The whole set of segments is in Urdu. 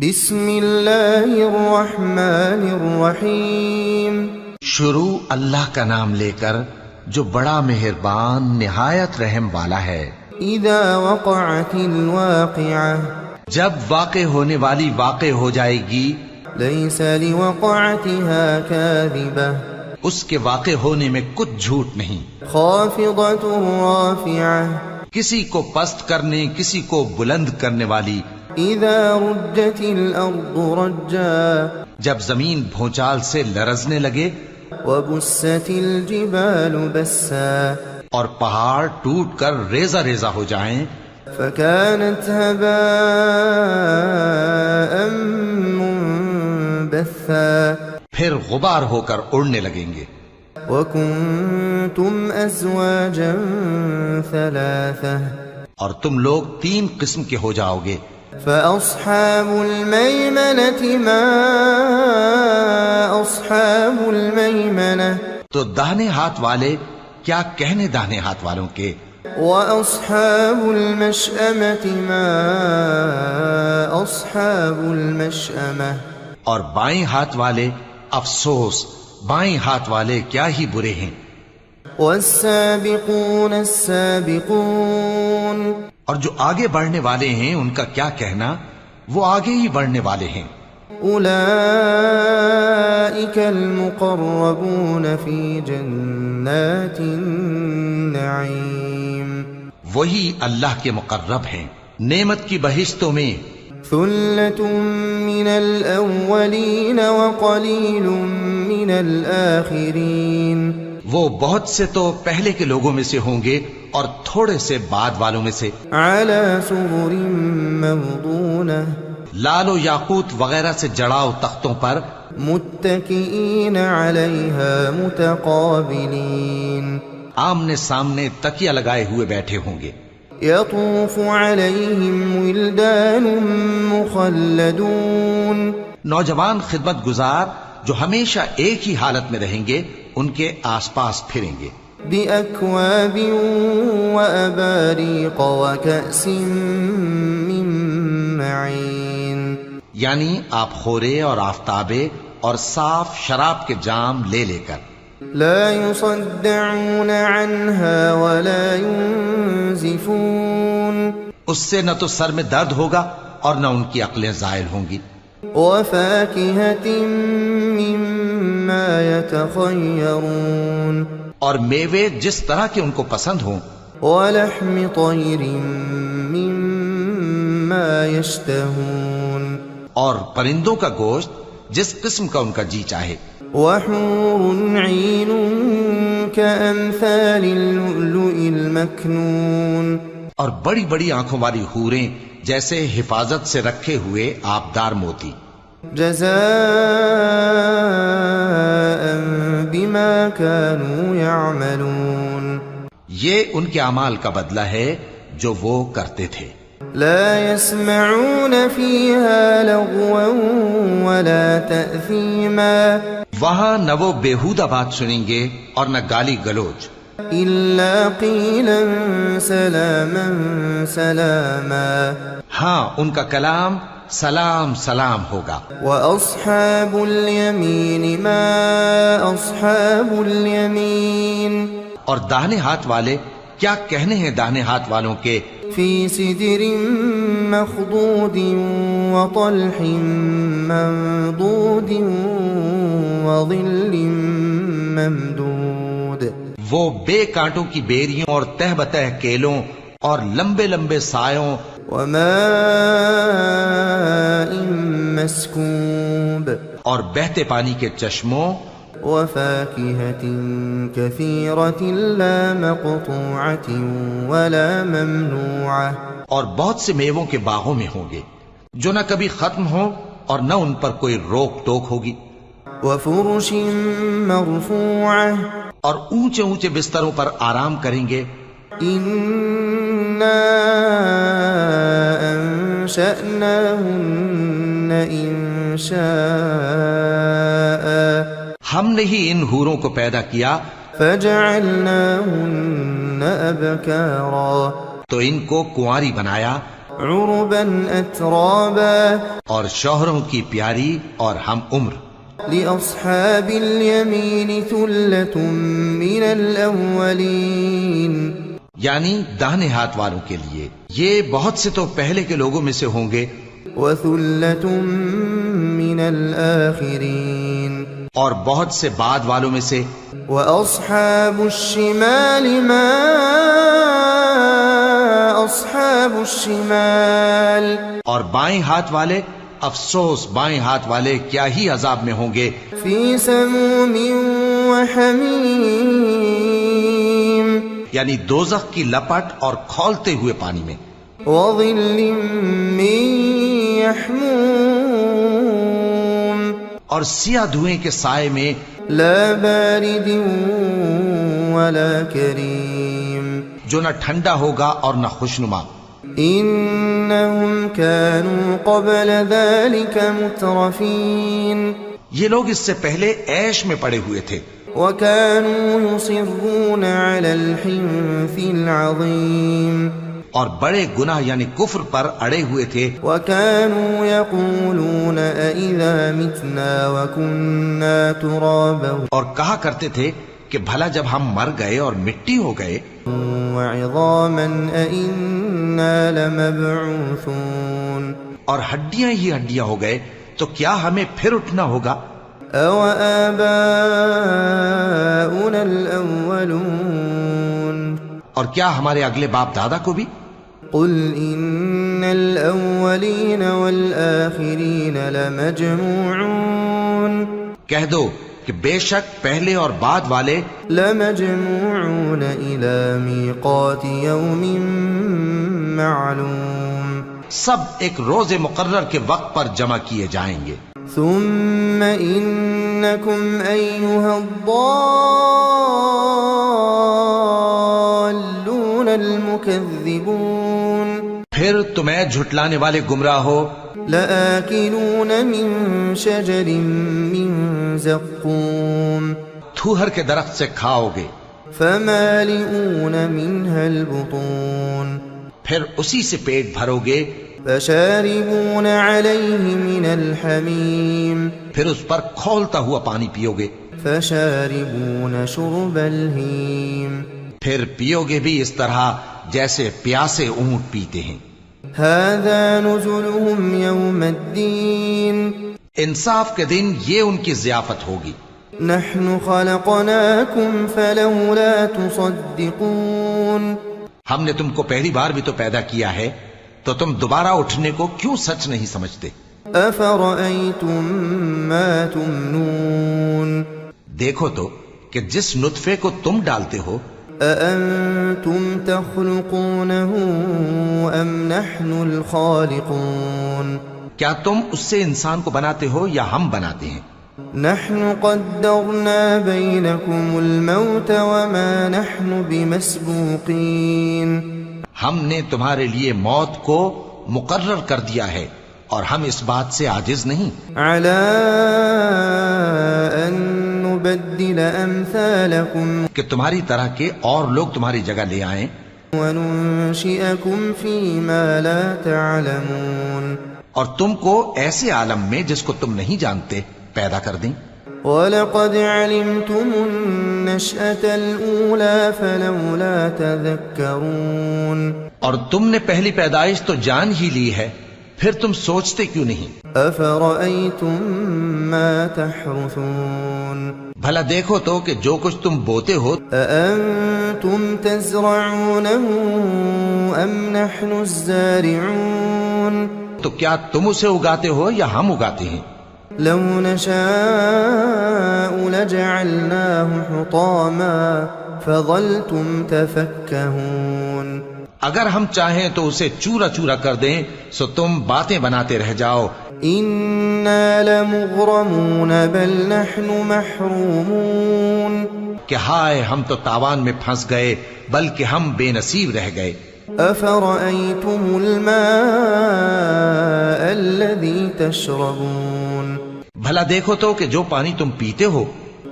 بسم اللہ الرحمن الرحیم۔ شروع اللہ کا نام لے کر جو بڑا مہربان نہایت رحم والا ہے۔ اذا وقعت الواقعہ، جب واقع ہونے والی واقع ہو جائے گی، لیس لوقعتها کاذبہ، اس کے واقع ہونے میں کچھ جھوٹ نہیں۔ خافضۃ رافعہ، کسی کو پست کرنے کسی کو بلند کرنے والی۔ اذا رجت الارض رجا، جب زمین بھونچال سے لرزنے لگے، وبست الجبال بسا، اور پہاڑ ٹوٹ کر ریزہ ریزہ ہو جائیں، فكانت هباء منبثا، پھر غبار ہو کر اڑنے لگیں گے۔ وكنتم ازواجا ثلاثة، اور تم لوگ تین قسم کے ہو جاؤ گے۔ فأصحاب الميمنة ما أصحاب الميمنة، تو داہنے ہاتھ والے کیا کہنے داہنے ہاتھ والوں کے، وأصحاب المشأمة ما أصحاب المشأمة، اور بائیں ہاتھ والے افسوس، بائیں ہاتھ والے کیا ہی برے ہیں۔ والسابقون السابقون، اور جو آگے بڑھنے والے ہیں ان کا کیا کہنا، وہ آگے ہی بڑھنے والے ہیں۔ أولئك المقربون في جنات النعيم، وہی اللہ کے مقرب ہیں نعمت کی بہشتوں میں۔ ثلة من الأولين وقليل من الآخرين، وہ بہت سے تو پہلے کے لوگوں میں سے ہوں گے اور تھوڑے سے بعد والوں میں سے۔ على سرر موضونة، لال و یاقوت وغیرہ سے جڑاؤ تختوں پر، متكئين عليها متقابلين، آمنے سامنے تکیہ لگائے ہوئے بیٹھے ہوں گے۔ يطوف عليهم ولدان مخلدون، نوجوان خدمت گزار جو ہمیشہ ایک ہی حالت میں رہیں گے ان کے آس پاس پھریں گے۔ بأكواب وأباريق وكأس من معين، یعنی آپ خورے اور آفتابے اور صاف شراب کے جام لے لے کر۔ لا يصدعون عنها ولا ينزفون، اس سے نہ تو سر میں درد ہوگا اور نہ ان کی عقلیں زائل ہوں گی۔ وفاكهة مما يتخيرون، اور میوے جس طرح کے ان کو پسند ہوں۔ ولحم طير مما يشتهون، اور پرندوں کا گوشت جس قسم کا ان کا جی چاہے۔ وحور عين كأمثال اللؤلؤ المكنون، اور بڑی بڑی آنکھوں والی حوریں جیسے حفاظت سے رکھے ہوئے آبدار موتی۔ جزاء بما كانوا يعملون، یہ ان کے اعمال کا بدلہ ہے جو وہ کرتے تھے۔ لا يسمعون فيها لغوا ولا تأثيما، وہاں نہ وہ بیہودہ بات سنیں گے اور نہ گالی گلوچ، إلا قيلا سلاما سلاما، ہاں ان کا کلام سلام سلام ہوگا۔ وأصحاب اليمين ما أصحاب اليمين، اور داہنے ہاتھ والے کیا کہنے ہیں داہنے ہاتھ والوں کے، في سدر مخضود وطلح منضود وظل ممدود، وہ بے کانٹوں کی بیریوں اور تہ بتہ کیلوں اور لمبے لمبے سایوں، وماء مسكوب، اور بہتے پانی کے چشموں، وفاكهة كثيرة لا مقطوعة ولا ممنوعة، اور بہت سے میووں کے باغوں میں ہوں گے جو نہ کبھی ختم ہوں اور نہ ان پر کوئی روک ٹوک ہوگی۔ وفرش مرفوعة، اور اونچے اونچے بستروں پر آرام کریں گے۔ إنا أنشأناهن إنشاء، ہم نے ہی ان حوروں کو پیدا کیا، فجعلناهن أبكارا، تو ان کو کنواری بنایا، عربا أترابا اور شوہروں کی پیاری اور ہم عمر. لأصحاب اليمين ثلة من الأولين یعنی داہنے ہاتھ والوں کے لیے یہ بہت سے تو پہلے کے لوگوں میں سے ہوں گے وثلة من الآخرين اور بہت سے بعد والوں میں سے. وأصحاب الشمال ما أصحاب الشمال اور بائیں ہاتھ والے افسوس بائیں ہاتھ والے کیا ہی عذاب میں ہوں گے. في سموم وحميم یعنی دوزخ کی لپٹ اور کھولتے ہوئے پانی میں. وظل من يحموم اور سیاہ دھوئیں کے سائے میں. لا بارد ولا كريم جو نہ ٹھنڈا ہوگا اور نہ خوشنما. إنهم كانوا قبل ذلك مترفين یہ لوگ اس سے پہلے عیش میں پڑے ہوئے تھے وكانوا يصرون على الحنث العظيم اور بڑے گناہ یعنی کفر پر اڑے ہوئے تھے. وكانوا يقولون أإذا متنا وكنا ترابا اور کہا کرتے تھے کہ بھلا جب ہم مر گئے اور مٹی ہو گئے وعظاما أإنا لمبعوثون اور ہڈیاں ہی ہڈیاں ہو گئے تو کیا ہمیں پھر اٹھنا ہوگا. أو آباؤنا الأولون اور کیا ہمارے اگلے باپ دادا کو بھی. قل إن الأولين والآخرين لمجموعون کہہ دو کہ بے شک پہلے اور بعد والے لمجموعون إلى ميقات يوم معلوم سب ایک روز مقرر کے وقت پر جمع کیے جائیں گے. ثم إنكم أيها الضالون المكذبون پھر تمہیں جھٹلانے والے گمراہ ہو لآكلون من شجر من زقوم تھوہر کے درخت سے کھاؤ گے فمالئون منها البطون پھر اسی سے پیٹ بھرو گے فشاربون عليه من الحميم پھر اس پر کھولتا ہوا پانی پیو گے فشاربون شرب الهيم پھر پیو گے بھی اس طرح جیسے پیاسے اونٹ پیتے ہیں. هذا نزلهم يوم الدين انصاف کے دن یہ ان کی ضیافت ہوگی. نحن خلقناكم فلولا تصدقون ہم نے تم کو پہلی بار بھی تو پیدا کیا ہے تو تم دوبارہ اٹھنے کو کیوں سچ نہیں سمجھتے. أفرأيتم ما تمنون دیکھو تو کہ جس نطفے کو تم ڈالتے ہو أأنتم تخلقونه أم نحن الخالقون کیا تم اس سے انسان کو بناتے ہو یا ہم بناتے ہیں. نحن قدرنا بينكم الموت وما نحن بمسبوقين ہم نے تمہارے لیے موت کو مقرر کر دیا ہے اور ہم اس بات سے عاجز نہیں على أن نبدل أمثالكم کہ تمہاری طرح کے اور لوگ تمہاری جگہ لے آئیں وننشئكم فيما لا تعلمون اور تم کو ایسے عالم میں جس کو تم نہیں جانتے پیدا کر دیں. وَلَقَدْ عَلِمْتُمُ النَّشْأَةَ الْأُولَى فَلَوْلَا تَذَكَّرُونَ اور تم نے پہلی پیدائش تو جان ہی لی ہے پھر تم سوچتے کیوں نہیں. أَفَرَأَيْتُم مَّا تَحْرُثُونَ بھلا دیکھو تو کہ جو کچھ تم بوتے ہو أَأَنتُمْ تَزْرَعُونَهُ أَمْ نَحْنُ الزَّارِعُونَ تو کیا تم اسے اگاتے ہو یا ہم اگاتے ہیں. لو نشاء لجعلناه حطاما فظلتم تفكهون اگر ہم چاہیں تو اسے چورا چورا کر دیں سو تم باتیں بناتے رہ جاؤ. إنا لمغرمون بل نحن محرومون کہ ہائے ہم تو تاوان میں پھنس گئے بلکہ ہم بے نصیب رہ گئے. أفرأيتم الماء الذي تشربون بھلا دیکھو تو کہ جو پانی تم پیتے ہو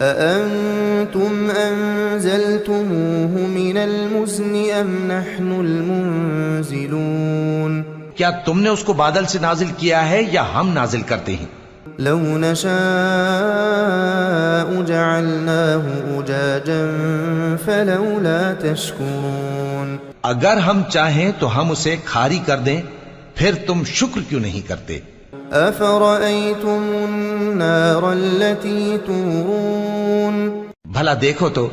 أأنتم أنزلتموه من المزن أم نحن المنزلون کیا تم نے اس کو بادل سے نازل کیا ہے یا ہم نازل کرتے ہیں؟ لو نشاء جعلناه أجاجا فلولا تشكرون اگر ہم چاہیں تو ہم اسے کھاری کر دیں، پھر تم شکر کیوں نہیں کرتے؟ أفرأيتم النار التي تورون بھلا دیکھو تو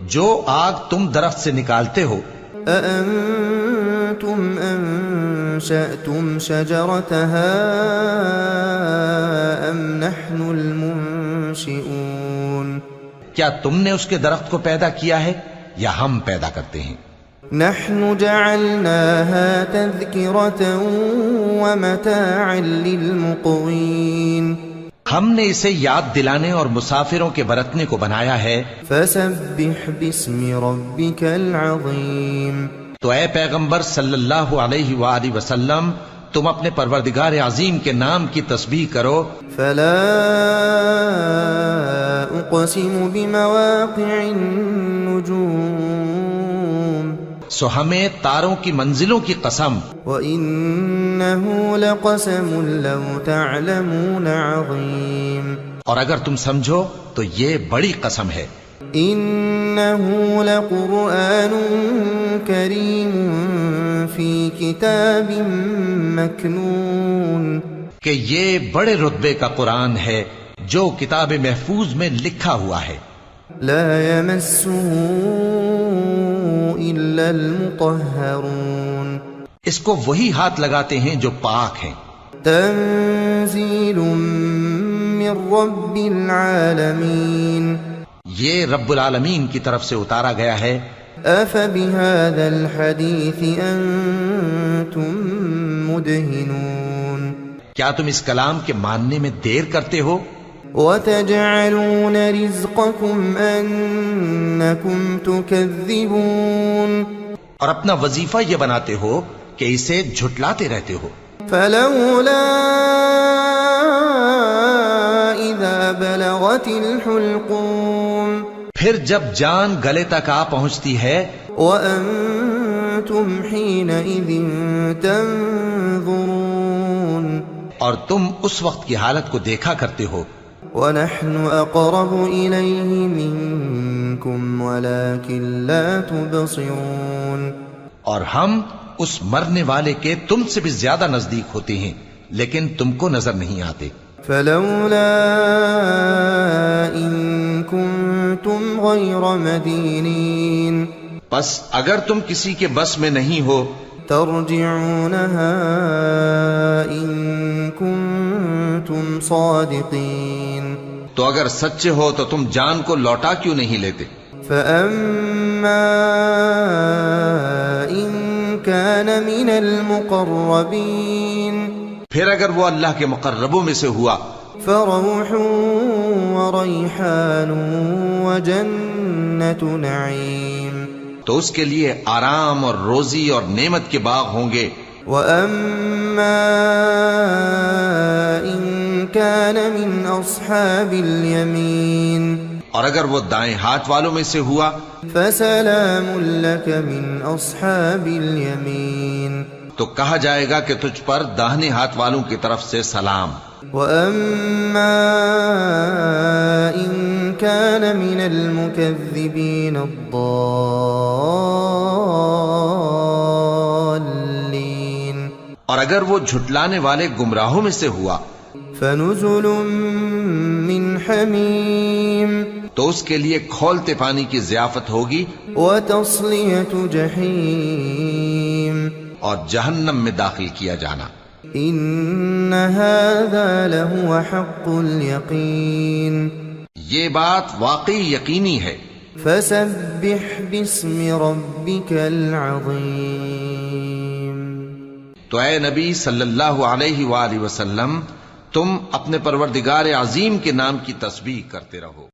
جو آگ تم درخت سے نکالتے ہو، أأنتم أنشأتم شجرتها أم نحن المنشئون کیا تم نے اس کے درخت کو پیدا کیا ہے یا ہم پیدا کرتے ہیں؟ نحن جعلناها تذكرة ومتاعا للمقوين ہم نے اسے یاد دلانے اور مسافروں کے برتنے کو بنایا ہے۔ فسبح باسم ربك العظيم تو اے پیغمبر صلی اللہ علیہ وآلہ وسلم، تم اپنے پروردگار عظیم کے نام کی تسبیح کرو۔ فلا اقسم بمواقع النجوم سو ہمیں تاروں کی منزلوں کی قسم، وإنه لقسم لو تعلمون عظيم اور اگر تم سمجھو تو یہ بڑی قسم ہے۔ إنه لقرآن كريم في كتاب مكنون کہ یہ بڑے رتبے کا قرآن ہے جو کتاب محفوظ میں لکھا ہوا ہے۔ لا يمسه إلا المطهرون اس کو وہی ہاتھ لگاتے ہیں جو پاک ہیں۔ تنزيل من رب العالمين یہ رب العالمین کی طرف سے اتارا گیا ہے۔ أفبهذا الحديث أنتم مدهنون کیا تم اس کلام کے ماننے میں دیر کرتے ہو؟ وتجعلون رزقكم أنكم تكذبون اور اپنا وظیفہ یہ بناتے ہو کہ اسے جھٹلاتے رہتے ہو۔ فلولا إذا بلغت الحلقوم پھر جب جان گلے تک آ پہنچتی ہے، وأنتم حينئذ تنظرون اور تم اس وقت کی حالت کو دیکھا کرتے ہو، ونحن أقرب إليه منكم ولكن لا تبصرون اور ہم اس مرنے والے کے تم سے بھی زیادہ نزدیک ہوتے ہیں لیکن تم کو نظر نہیں آتے۔ فلولا إن كنتم غير مدينين پس اگر تم کسی کے بس میں نہیں ہو ترجعونها إن كنتم صادقين تو اگر سچے ہو تو تم جان کو لوٹا کیوں نہیں لیتے؟ فأما إن كان من المقربين پھر اگر وہ اللہ کے مقربوں میں سے ہوا فروح وريحان وجنة نعيم تو اس کے لیے آرام اور روزی اور نعمت کے باغ ہوں گے۔ وأما إن كان من أصحاب اليمين اور اگر وہ دائیں ہاتھ والوں میں سے ہوا فسلام لك من أصحاب اليمين تو کہا جائے گا کہ تجھ پر داہنے ہاتھ والوں کی طرف سے سلام۔ وأما إن كان من المكذبين الضالين اور اگر وہ جھٹلانے والے گمراہوں میں سے ہوا فنزل من حميم تو اس کے لیے کھولتے پانی کی ضیافت ہوگی وتصلية جحيم اور جہنم میں داخل کیا جانا۔ إن هذا لهو حق اليقين یہ بات واقعی یقینی ہے۔ فسبح باسم ربك العظيم تو اے نبی صلی اللہ علیہ وآلہ وسلم، تم اپنے پروردگار عظیم کے نام کی تسبیح کرتے رہو۔